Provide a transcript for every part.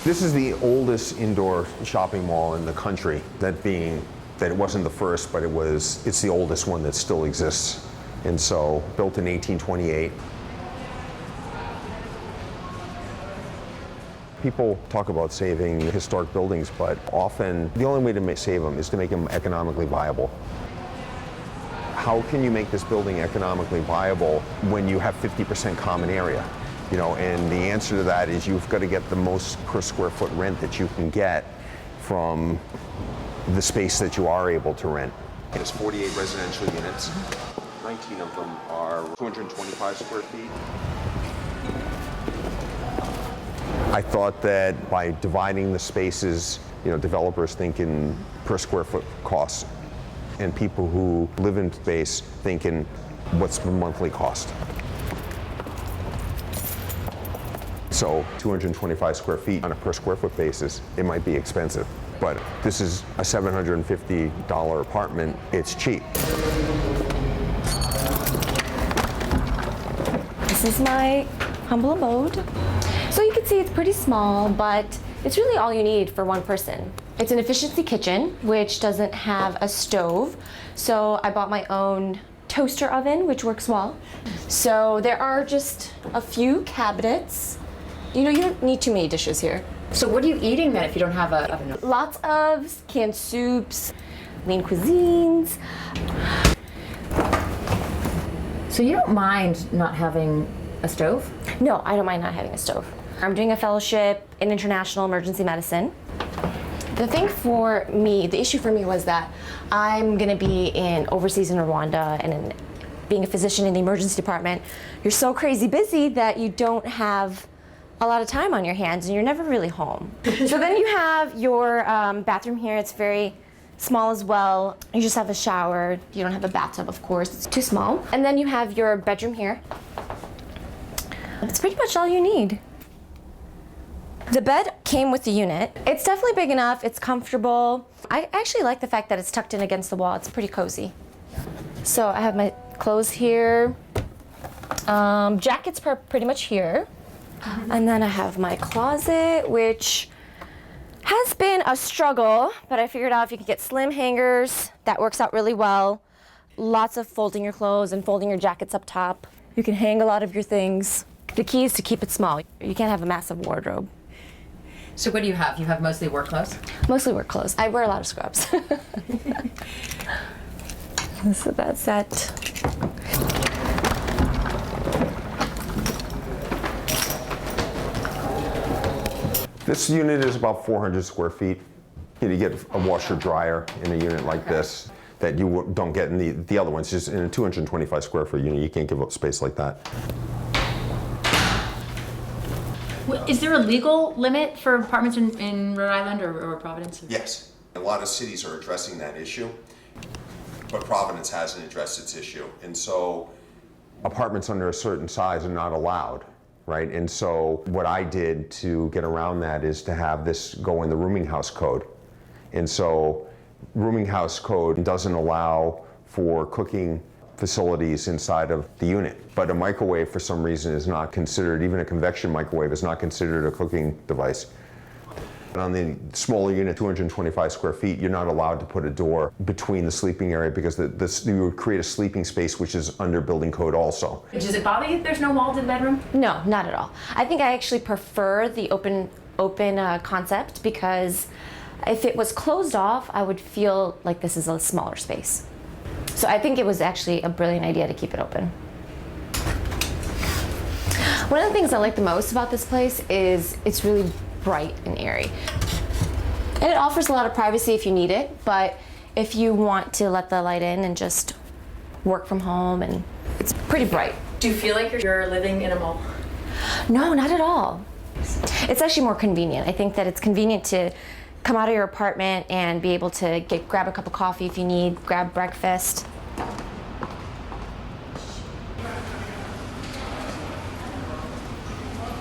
This is the oldest indoor shopping mall in the country, that it wasn't the first, but it's the oldest one that still exists. And so, built in 1828. People talk about saving historic buildings, but often the only way to save them is to make them economically viable. How can you make this building economically viable when you have 50% common area? And the answer to that is you've got to get the most per square foot rent that you can get from the space that you are able to rent. There's 48 residential units. 19 of them are 225 square feet. I thought that by dividing the spaces, developers think in per square foot costs, and people who live in space think in what's the monthly cost. So 225 square feet on a per square foot basis, it might be expensive, but this is a $750 apartment, it's cheap. This is my humble abode. So you can see it's pretty small, but it's really all you need for one person. It's an efficiency kitchen, which doesn't have a stove. So I bought my own toaster oven, which works well. So there are just a few cabinets. You don't need too many dishes here. So what are you eating then if you don't have a oven? Lots of canned soups, lean cuisines. So you don't mind not having a stove? No, I don't mind not having a stove. I'm doing a fellowship in international emergency medicine. The issue for me was that I'm gonna be overseas in Rwanda, and being a physician in the emergency department, you're so crazy busy that you don't have a lot of time on your hands and you're never really home. So then you have your bathroom here. It's very small as well. You just have a shower. You don't have a bathtub, of course. It's too small. And then you have your bedroom here. It's pretty much all you need. The bed came with the unit. It's definitely big enough. It's comfortable. I actually like the fact that it's tucked in against the wall. It's pretty cozy. So I have my clothes here. Jackets are pretty much here. And then I have my closet, which has been a struggle, but I figured out if you could get slim hangers, that works out really well. Lots of folding your clothes and folding your jackets up top. You can hang a lot of your things. The key is to keep it small. You can't have a massive wardrobe. So what do you have? You have mostly work clothes? Mostly work clothes. I wear a lot of scrubs. So that's that. This unit is about 400 square feet. You get a washer dryer in a unit like this that you don't get in the other ones. Just in a 225 square foot unit, you can't give up space like that. Is there a legal limit for apartments in Rhode Island or Providence? Yes. A lot of cities are addressing that issue, but Providence hasn't addressed its issue. And so apartments under a certain size are not allowed, right? And so what I did to get around that is to have this go in the rooming house code. And so rooming house code doesn't allow for cooking facilities inside of the unit, but a microwave for some reason is not considered, even a convection microwave is not considered a cooking device. And on the smaller unit, 225 square feet, you're not allowed to put a door between the sleeping area because you would create a sleeping space which is under building code also. Does it bother you if there's no wall to the bedroom? No, not at all. I think I actually prefer the open concept because if it was closed off, I would feel like this is a smaller space. So I think it was actually a brilliant idea to keep it open. One of the things I like the most about this place is it's really bright and airy. And it offers a lot of privacy if you need it, but if you want to let the light in and just work from home, and it's pretty bright. Do you feel like you're living in a mall? No, not at all. It's actually more convenient. I think that it's convenient to come out of your apartment and be able to grab a cup of coffee if you need, grab breakfast.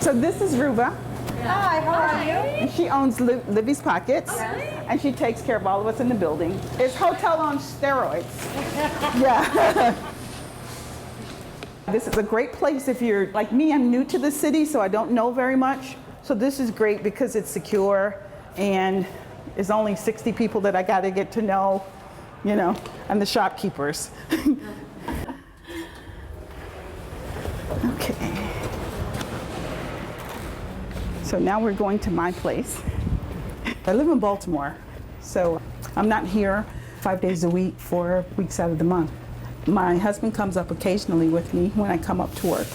So this is Ruba. Hi, how are you? She owns Libby's Pockets, and she takes care of all of us in the building. It's hotel on steroids. Yeah. This is a great place if you're like me. I'm new to the city, so I don't know very much. So this is great because it's secure and it's only 60 people that I got to get to know, you know, and the shopkeepers. Okay. So now we're going to my place. I live in Baltimore, so I'm not here 5 days a week, 4 weeks out of the month. My husband comes up occasionally with me when I come up to work,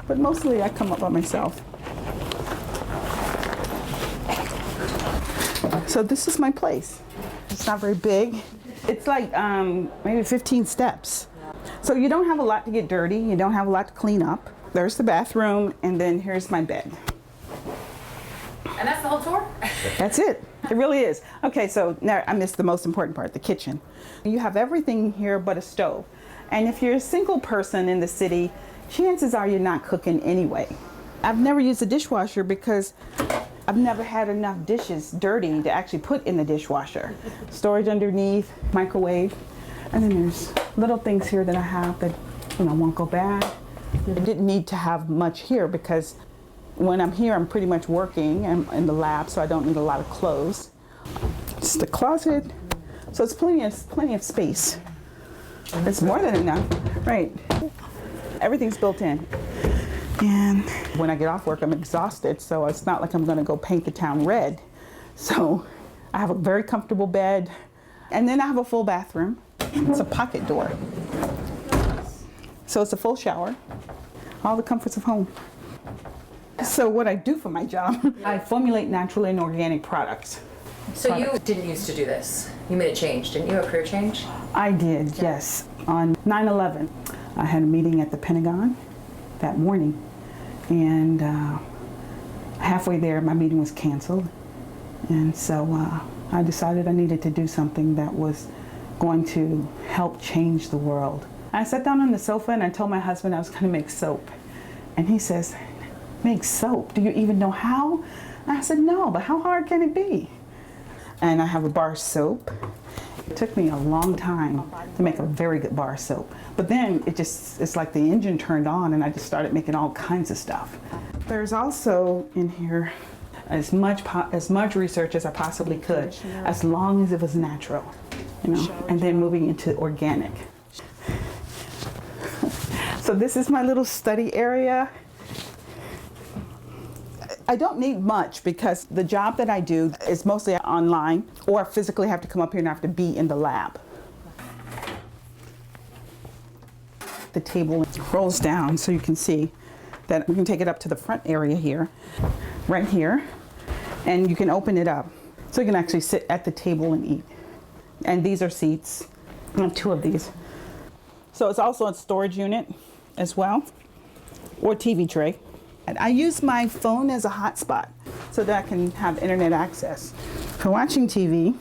but mostly I come up by myself. So this is my place. It's not very big. It's like maybe 15 steps. So you don't have a lot to get dirty. You don't have a lot to clean up. There's the bathroom, and then here's my bed. And that's the whole tour? That's it. It really is. Okay, so now I missed the most important part, the kitchen. You have everything here but a stove. And if you're a single person in the city, chances are you're not cooking anyway. I've never used a dishwasher because I've never had enough dishes dirty to actually put in the dishwasher. Storage underneath, microwave, and then there's little things here that I have that, you know, won't go bad. I didn't need to have much here because when I'm here, I'm pretty much working. I'm in the lab, so I don't need a lot of clothes. It's the closet, so it's plenty of space. It's more than enough, right? Everything's built in. And when I get off work, I'm exhausted, so it's not like I'm gonna go paint the town red. So I have a very comfortable bed, and then I have a full bathroom. It's a pocket door. So it's a full shower, all the comforts of home. So what I do for my job, I formulate natural and organic products. So you didn't used to do this. You made a change, didn't you? A career change? I did, yes. On 9/11, I had a meeting at the Pentagon that morning, and halfway there, my meeting was canceled. And so I decided I needed to do something that was going to help change the world. I sat down on the sofa and I told my husband I was going to make soap. And he says, "Make soap? Do you even know how?" And I said, "No, but how hard can it be?" And I have a bar soap. It took me a long time to make a very good bar soap. But then it's like the engine turned on and I just started making all kinds of stuff. There's also in here as much research as I possibly could, as long as it was natural, you know, and then moving into organic. So this is my little study area. I don't need much because the job that I do is mostly online, or I physically have to come up here and I have to be in the lab. The table rolls down so you can see that we can take it up to the front area here, right here, and you can open it up. So you can actually sit at the table and eat. And these are seats. I have 2 of these. So it's also a storage unit as well, or TV tray. And I use my phone as a hotspot so that I can have internet access. For watching TV,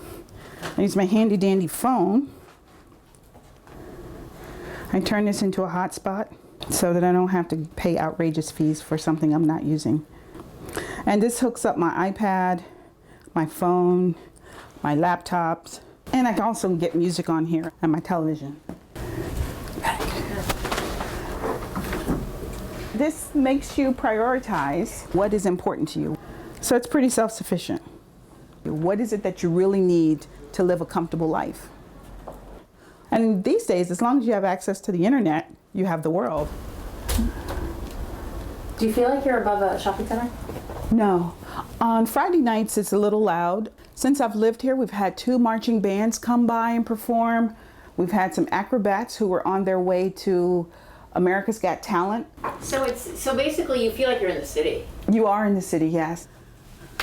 I use my handy dandy phone. I turn this into a hotspot so that I don't have to pay outrageous fees for something I'm not using. And this hooks up my iPad, my phone, my laptops, and I can also get music on here and my television. This makes you prioritize what is important to you. So it's pretty self-sufficient. What is it that you really need to live a comfortable life? And these days, as long as you have access to the internet, you have the world. Do you feel like you're above a shopping center? No. On Friday nights, it's a little loud. Since I've lived here, we've had 2 marching bands come by and perform. We've had some acrobats who were on their way to America's Got Talent. So basically you feel like you're in the city. You are in the city, yes.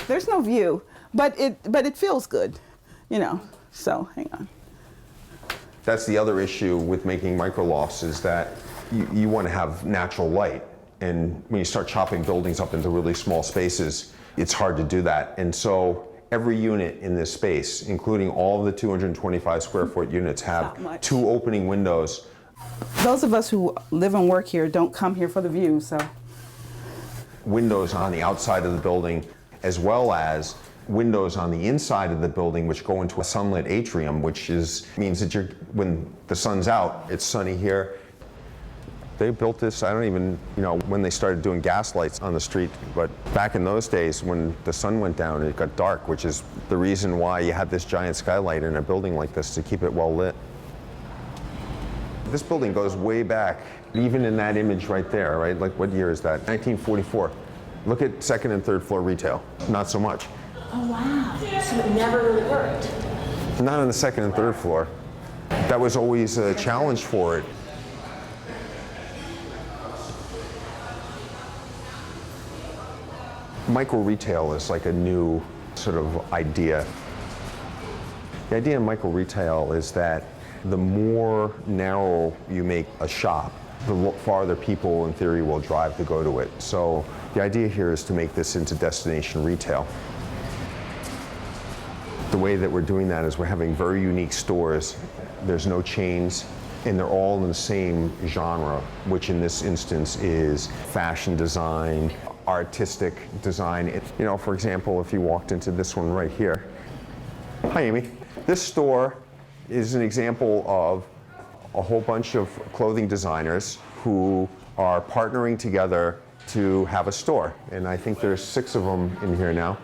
There's no view, but it feels good, you know. So hang on. That's the other issue with making micro-lofts, is that you want to have natural light. And when you start chopping buildings up into really small spaces, it's hard to do that. And so every unit in this space, including all of the 225 square foot units, have 2 opening windows. Those of us who live and work here don't come here for the view, so. Windows on the outside of the building, as well as windows on the inside of the building, which go into a sunlit atrium, which means that when the sun's out, it's sunny here. They built this, I don't even, when they started doing gas lights on the street, but back in those days when the sun went down, it got dark, which is the reason why you had this giant skylight in a building like this to keep it well lit. This building goes way back, even in that image right there, right? Like what year is that? 1944. Look at second and third floor retail. Not so much. Oh, wow. So it never really worked. Not on the second and third floor. That was always a challenge for it. Micro-retail is like a new sort of idea. The idea in micro-retail is that the more narrow you make a shop, the farther people in theory will drive to go to it. So the idea here is to make this into destination retail. The way that we're doing that is we're having very unique stores. There's no chains, and they're all in the same genre, which in this instance is fashion design, artistic design. For example, if you walked into this one right here. Hi, Amy. This store is an example of a whole bunch of clothing designers who are partnering together to have a store. And I think there's 6 of them in here now.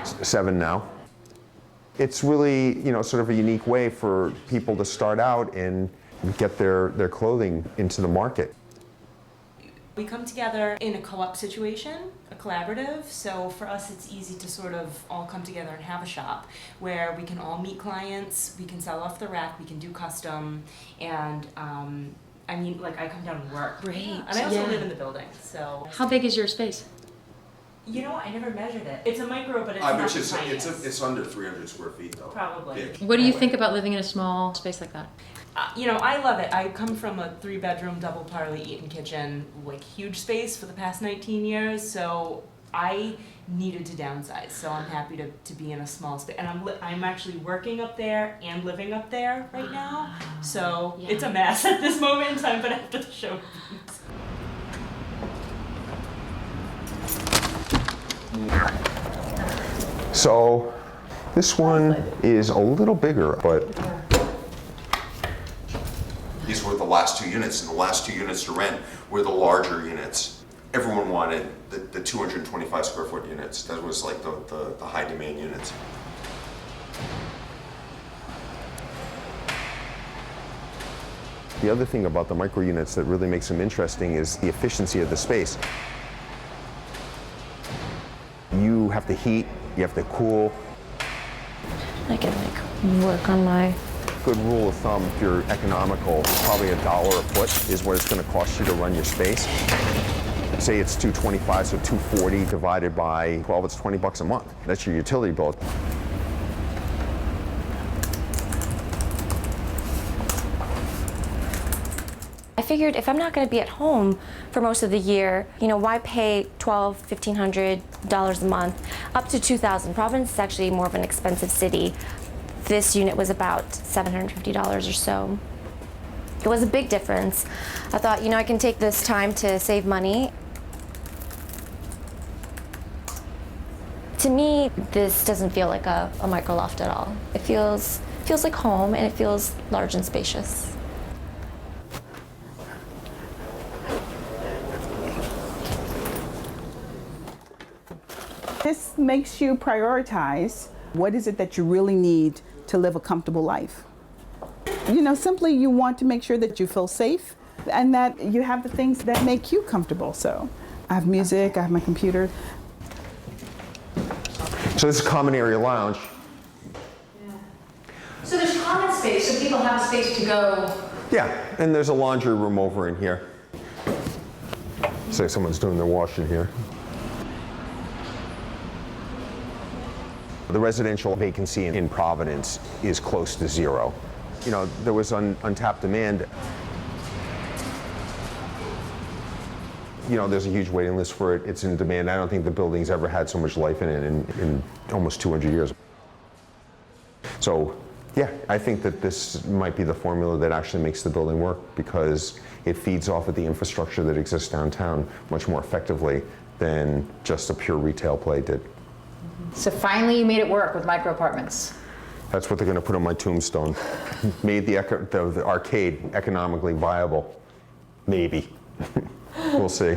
7 now. It's really, sort of a unique way for people to start out and get their clothing into the market. We come together in a co-op situation, a collaborative, so for us it's easy to sort of all come together and have a shop where we can all meet clients, we can sell off the rack, we can do custom, and I come down and work. Great. And I also live in the building, so. How big is your space? I never measured it. It's a micro, but it's not the tiniest. It's under 300 square feet though. Probably. Big. What do you think about living in a small space like that? I love it. I come from a 3-bedroom, double parlor, eat-in kitchen, huge space for the past 19 years, so I needed to downsize, so I'm happy to be in a small space. And I'm actually working up there and living up there right now, so it's a mess at this moment in time, but after the show. So this one is a little bigger, but these were the last 2 units, and the last 2 units to rent were the larger units. Everyone wanted the 225 square foot units. That was like the high demand units. The other thing about the micro units that really makes them interesting is the efficiency of the space. You have to heat, you have to cool. I can work on my. Good rule of thumb, if you're economical, probably $1 a foot is what it's going to cost you to run your space. Say it's $225, so $240 divided by 12, it's $20 a month. That's your utility bill. I figured if I'm not going to be at home for most of the year, why pay $1,200, $1,500 a month, up to $2,000. Providence is actually more of an expensive city. This unit was about $750 or so. It was a big difference. I thought, I can take this time to save money. To me, this doesn't feel like a micro-loft at all. It feels like home, and it feels large and spacious. This makes you prioritize what is it that you really need to live a comfortable life. Simply you want to make sure that you feel safe and that you have the things that make you comfortable. So I have music, I have my computer. So this is a common area lounge. So there's common space, so people have a space to go. Yeah, and there's a laundry room over in here. Say someone's doing their washing here. The residential vacancy in Providence is close to 0. There was untapped demand. There's a huge waiting list for it. It's in demand. I don't think the building's ever had so much life in it in almost 200 years. So, yeah, I think that this might be the formula that actually makes the building work because it feeds off of the infrastructure that exists downtown much more effectively than just a pure retail play did. So finally you made it work with micro apartments. That's what they're going to put on my tombstone. Made the arcade economically viable. Maybe. We'll see.